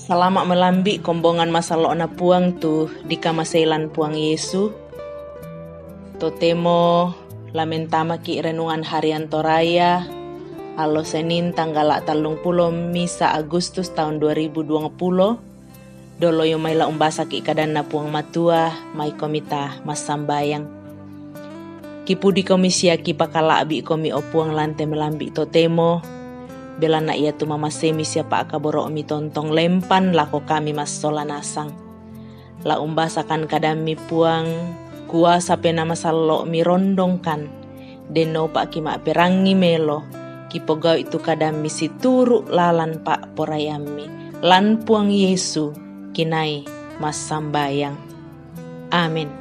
Selama melambi kombongan masalo na puang tu di kamaselan puang Yesu. Totemo lamentama ki renungan harian Toraya alo Senin tanggal 30 misa Agustus tahun 2020. Dolo yo may laumbasa ki kadan na puang matua may komita masambayang. Kipudi komisia ki pakalabi komi opuang lante melambi totemo. Bela na iya tu mama semi siapa akaboro omi tontong lempan lako kami mas solanasang. La umbasakan kadami puang kuasa penama salo mi rondongkan. Deno pak kima perangi melo. Kipogau itu kadami situru lalan pak porayami. Lan puang Yesu kinai mas sambayang. Amin.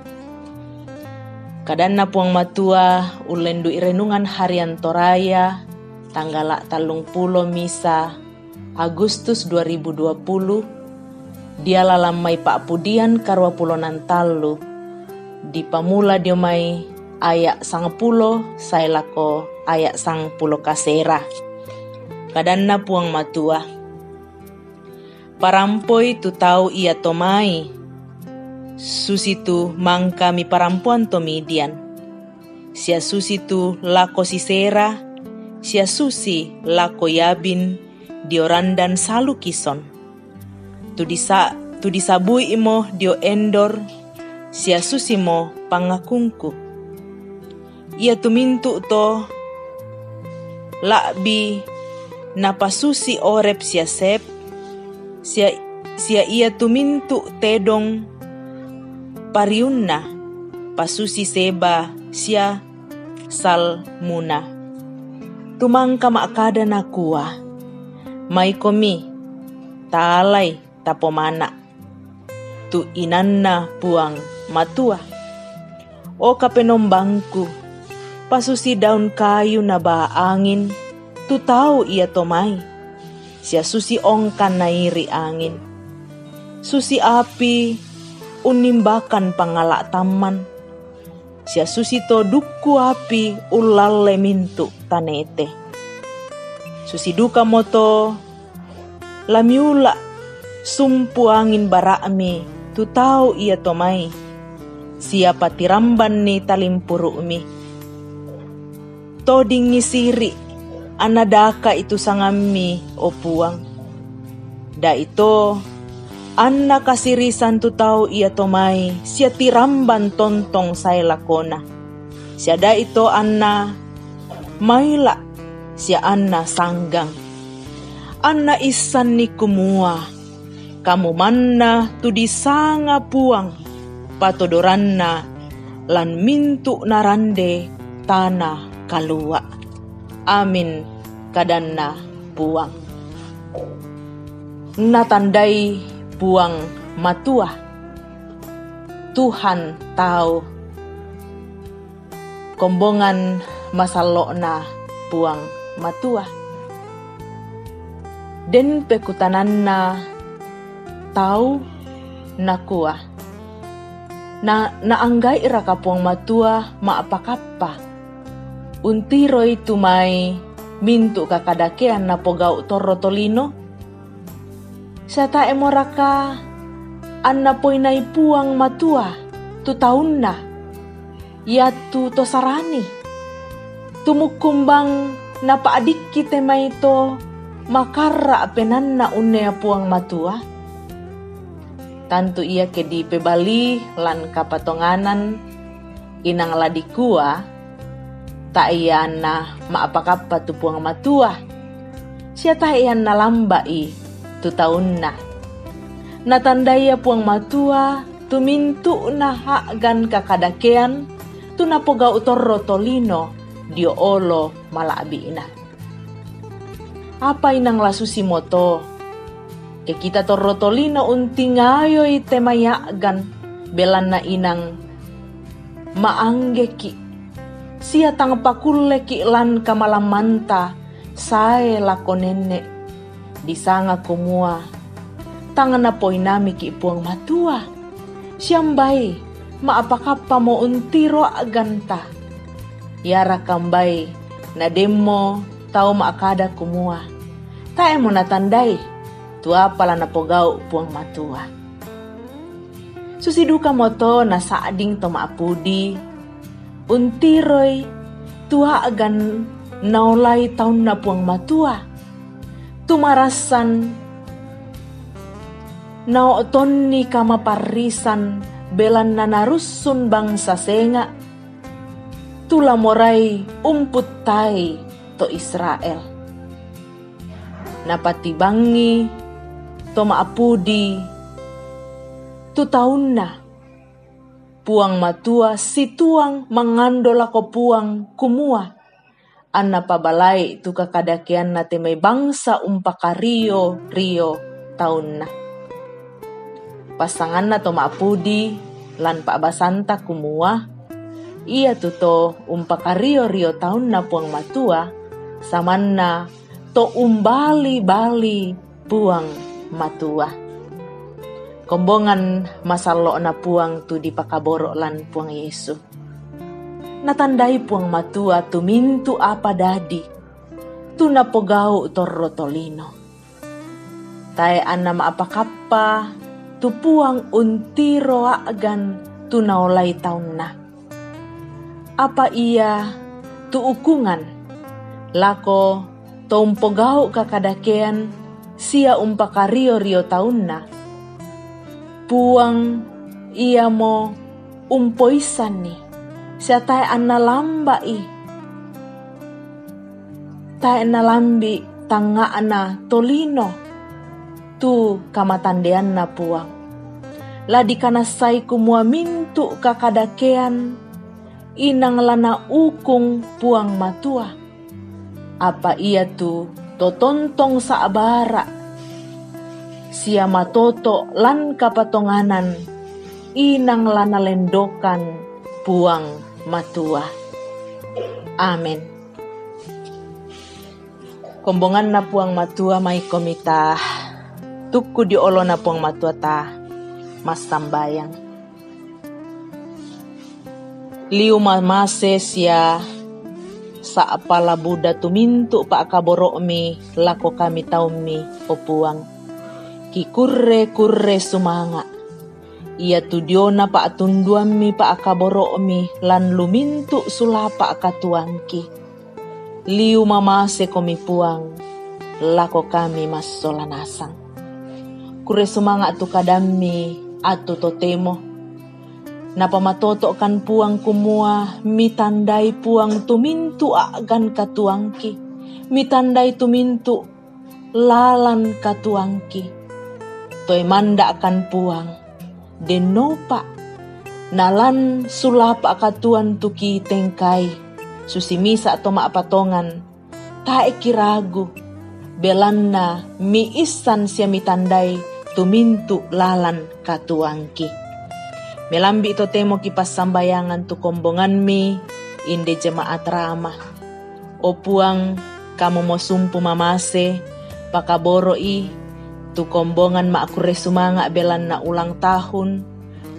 Kadanna puang matua ulendu irenungan harian Toraya tanggal 30 misa Agustus 2020 dia lalamai pak pudian karwa pulonan talu di pamula dia mai ayak sang pulo saya lako ayak sang pulo kasera. Kadanna puang matua parampoi tu tahu ia tomai susitu mangka mi parampuan tomidian sia susitu lako sisera sia susi lako yabin diorandan salu kison tu disabui imo dio endor sia susi mo pangakungku ia tumintu to lakbi napasusi orep sia sep sia ia tumintu tedong pariunna pasusi seba sia salmuna tumangka maakada nakua mai komi talai tapomana tu inanna puang matua o kapenombangku pasusi daun kayu na ba angin tu tahu ia tomai sia susi ongkan nairi angin susi api unimbakan pangalak taman sia susi to dukku api ulalle mintu tanete susi duka moto lamiula sumpu angin barami tu tahu ia tomai siapa tiramban ni talimpuru mi toding ngisiri anadaka itu sangami o puang da ito anna kasirisan tu tahu ia tomai sia tiramban tontong saya lakona sia da ito anna maila sia anna sanggang anna isan ni kumua kamu manna tu disanga puang patodoranna lan mintu narande tanah kalua. Amin kadanna puang natandai puang matua Tuhan tahu kombongan masalokna puang matua den pekutananna tahu nakua na anggai raka puang matua maapakappa untiro itu mai mintu kakadakean na pogau torrotolino sata emoraka anna poinai puang matua tu taunna yatu to sarani tumukumbang na paadik kite mai to makarra penanna unea puang matua tantu ia ke di pebali lan kapatonganan inang ladikua ta iya na maapakapa tu puang matua sia ta iya na lambai tu tahun na natandaya puang matua tumintu na hagan kakadakean tu napoga utorro tolino dio olo malabi ina apa inang lasusi moto ke kita torro tolino unting ayo itemayagan belan na inang maanggeki sia tang pakulle ki lan kamalamanta sae lakonene disanga kumua tangan na poinami ki puang matua siambai maapakapa mo untiro aganta yara kambai na demo tau maakada kumua tae mo natandai tua pala na pogau puang matua. Susi duka moto na saading to maapudi, untiroy tua agan naulay taon na puang matua. Tumarasan naoton ni kamaparisan belan na narusun bangsa senga. Tula moray umputay to Israel. Napatibangi to maapudi tu taon na. Puang matua si tuang mangandol ako puang kumua. An napabalay tu kakadakian na may bangsa umpakario rio taon na. Pasangan na to maapudi lan paabasanta kumua. Iya tuto umpakario-rio taon na puang matua, saman na to umbali-bali puang matua. Kombongan masalo na puang tu di pakaboro lan puang Yesu. Natandai puang matua tumintu apa dadi, tu napogau torro tolino. Tae anna maapakapa, tu puang untiro agan tu naolay taon na. Apa iya tu ukungan lako to umpogau kakadakean sia umpakario-rio taon na. Puang iya mo umpoisan ni sia tae anna lamba i. Tae na lambi tanga ana tolino tu kamatandean na puang. Ladi kanasay kumua mintu kakadakean inang lana ukung puang matua. Apa iya tu totontong sa abara. Sia matoto lan kapatonganan inang lana lendokan puang matua. Amen. Kombongan na puang matua may komita. Tuku di olo na puang matua ta mas sambayang. Liu mamase sia sa apala Buddha tumintu pa akaboro mi lako kami taumi o puang. Kikurre sumanga. Ia tudiona pa atunduan mi pa akaboro mi lan lumintu sulapa akatuangki. Liu mamase komi puang lako kami mas solanasang. Kurre sumanga tu kadami atu totemo. Napamatoto kan puang kumua, mitandai puang tumintu agan katuangki. Mitandai tumintu lalan katuangki. Toy manda akan puang, denopa. Nalan sulapa katuan tuki tengkai. Susimisa atau maapatongan, tae kiragu. Belanna miisan siya mitandai tumintu lalan katuangki. Melambi ito temo kipas sambayangan tu kombongan mi inde jemaat ramah. O puang kamu mo sumpu mamase pakaboro i tu kombongan maakure sumanga belan na ulang tahun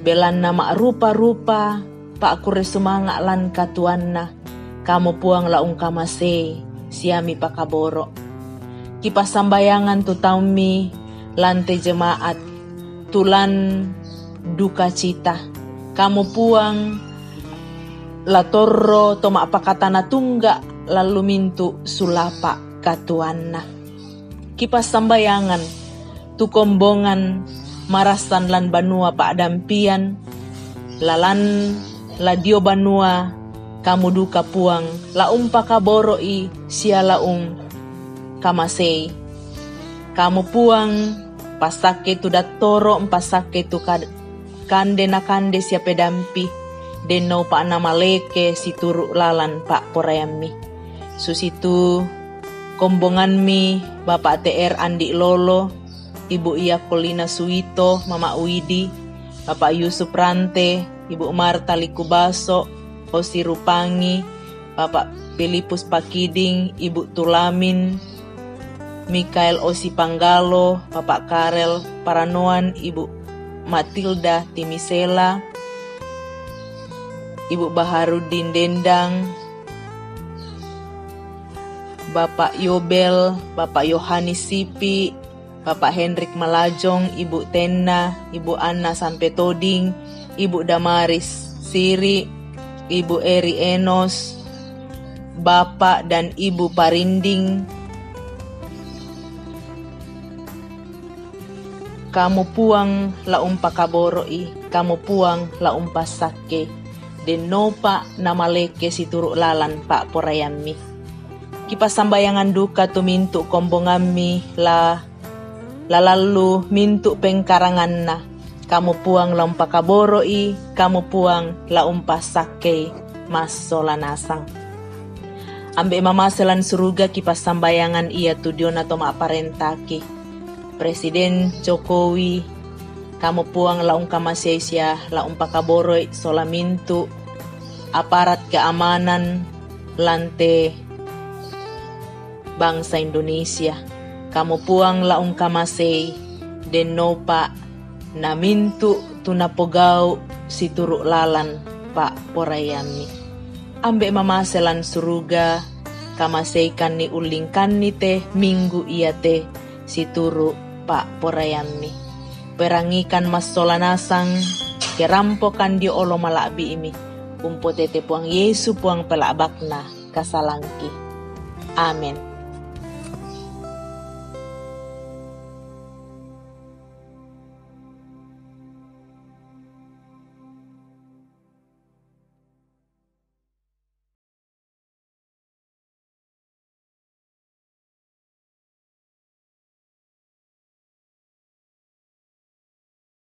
belan na maarupa-rupa paakure sumanga lan katuan na kamu puang laung kamase siami pakaboro. Kipas sambayangan tu taumi lante jemaat tulan duka cita. Kamu puang latorro toma apakata na tungga lalu mintu sulapa katuanna. Kipas sambayangan tu kombongan marasan lan banua pa adampian lalan ladio banua kamu duka puang laum pakaboro i sia laung kamasei. Kamu puang pasake tu datoro pasake tu kande na kande siya pedampi denno pa na maleke si turu lalan pa porayami. Susitu kombongan mi Bapak TR Andi Lolo, Ibu Iya Kolina Suito, Mama Widi, Bapak Yusuf Rante, Ibu Marta Likubaso, Hosi Rupangi, Bapak Filipus Pakiding, Ibu Tulamin, Mikael Osi Panggalo, Bapak Karel Paranoan, Ibu Matilda Timisela, Ibu Baharudin Dendang, Bapak Yobel, Bapak Yohanis Sipi, Bapak Hendrik Malajong, Ibu Tenna, Ibu Anna sampai Toding, Ibu Damaris Siri, Ibu Eri Enos, Bapak dan Ibu Parinding, kamu puang la umpa kaboroi, kamu puang la umpa sake, den nopa namaleke situruk lalan pak porayami. Kipas sambayangan duka tu mintu kombongammi la lalu mintu pengkaranganna, kamu puang la umpa kaboroi, kamu puang la umpa sake mas solanasang. Ambe mamaselan suruga kipas sambayangan ia tudion atau mak parentaki. Presiden Jokowi, kamu puang la umka Malaysia, la umpa kaboroi solamintu aparat keamanan lante bangsa Indonesia. Kamu puang la umka Masei den nopa na mintu tunapogau situruk lalan pak porayami. Ambek mamaselan suruga kamaseikan ni ulingkan ni teh minggu ia teh situru pak porayami. Perangikan mas solanasang kerampokan di olo malakbi imi. Umpo tete puang Yesu puang pelak bakna kasalangki. Amin.